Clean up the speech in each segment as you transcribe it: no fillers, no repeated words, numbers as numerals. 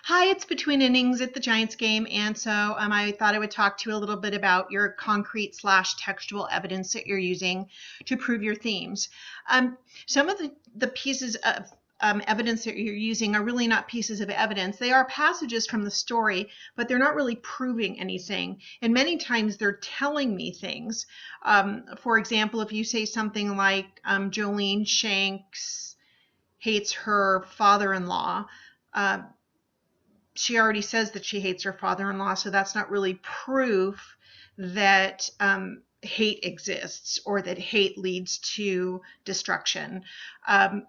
Hi, it's Between Innings at the Giants game, and so I thought I would talk to you a little bit about your concrete/textual evidence that you're using to prove your themes. Some of the pieces of evidence that you're using are really not pieces of evidence. They are passages from the story, but they're not really proving anything. And many times they're telling me things. For example, if you say something like Jolene Shanks hates her father-in-law, she already says that she hates her father-in-law, so that's not really proof that hate exists or that hate leads to destruction.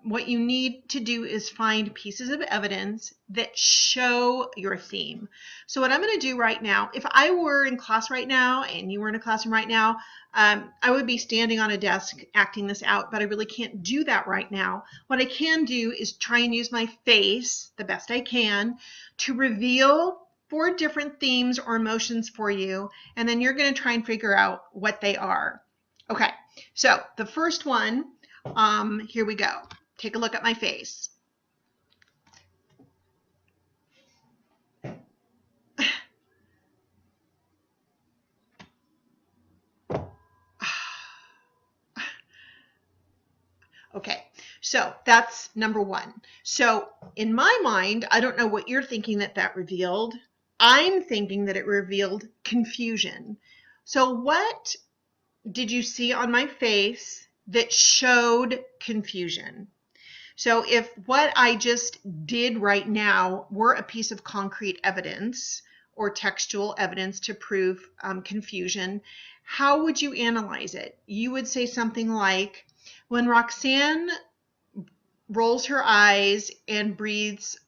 What you need to do is find pieces of evidence that show your theme. So what I'm going to do right now, if I were in class right now and you were in a classroom right now, I would be standing on a desk acting this out, but I really can't do that right now. What I can do is try and use my face the best I can to reveal 4 different themes or emotions for you, and then you're going to try and figure out what they are. Okay, so the first one, here we go. Take a look at my face. Okay, so that's number 1. So in my mind, I don't know what you're thinking that revealed. I'm thinking that it revealed confusion. So what did you see on my face that showed confusion? So if what I just did right now were a piece of concrete evidence or textual evidence to prove confusion, how would you analyze it? You would say something like, when Roxanne rolls her eyes and breathes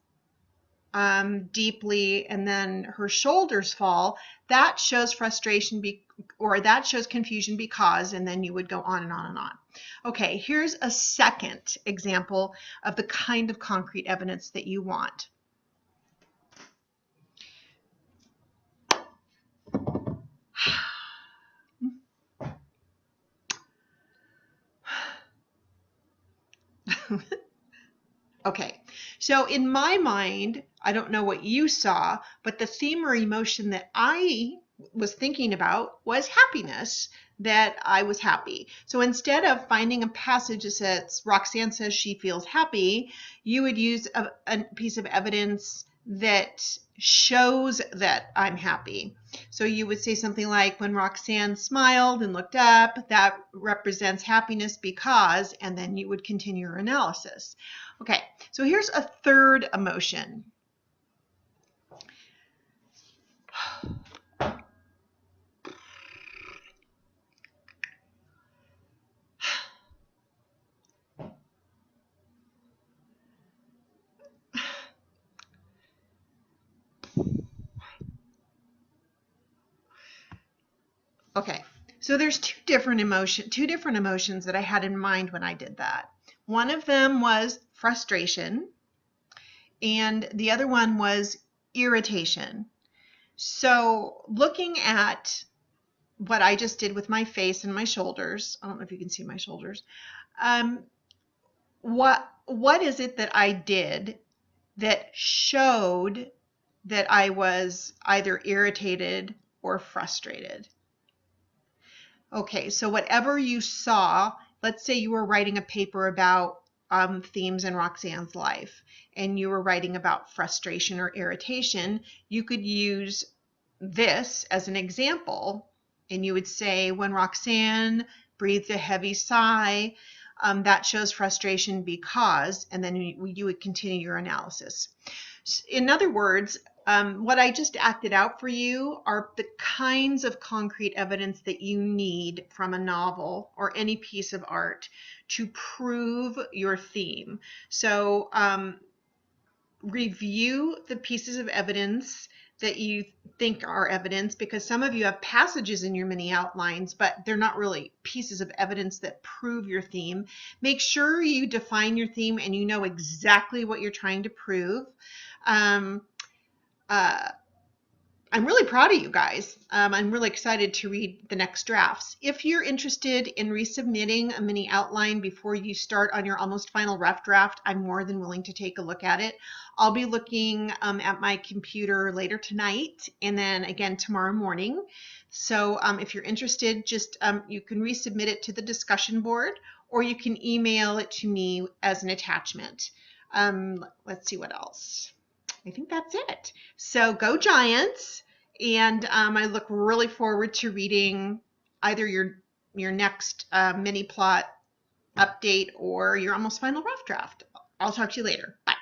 deeply and then her shoulders fall, that shows frustration or that shows confusion because, and then you would go on and on and on. Okay, here's a second example of the kind of concrete evidence that you want. Okay, so in my mind, I don't know what you saw, but the theme or emotion that I was thinking about was happiness, that I was happy. So instead of finding a passage that says Roxanne says she feels happy, you would use a piece of evidence that shows that I'm happy. So you would say something like, when Roxanne smiled and looked up, that represents happiness because, and then you would continue your analysis. Okay, so here's a third emotion. Okay, so there's two different emotions that I had in mind when I did that. One of them was frustration, and the other one was irritation. So looking at what I just did with my face and my shoulders, I don't know if you can see my shoulders, what is it that I did that showed that I was either irritated or frustrated? Okay, so whatever you saw, let's say you were writing a paper about themes in Roxanne's life, and you were writing about frustration or irritation, you could use this as an example, and you would say, when Roxanne breathes a heavy sigh, that shows frustration because, and then you would continue your analysis. In other words, what I just acted out for you are the kinds of concrete evidence that you need from a novel or any piece of art to prove your theme. So review the pieces of evidence that you think are evidence, because some of you have passages in your mini outlines, but they're not really pieces of evidence that prove your theme. Make sure you define your theme and you know exactly what you're trying to prove. I'm really proud of you guys. I'm really excited to read the next drafts. If you're interested in resubmitting a mini outline before you start on your almost final rough draft, I'm more than willing to take a look at it. I'll be looking at my computer later tonight and then again tomorrow morning. So if you're interested, just you can resubmit it to the discussion board, or you can email it to me as an attachment. Let's see what else. I think that's it. So go Giants. And I look really forward to reading either your next mini plot update or your almost final rough draft. I'll talk to you later. Bye.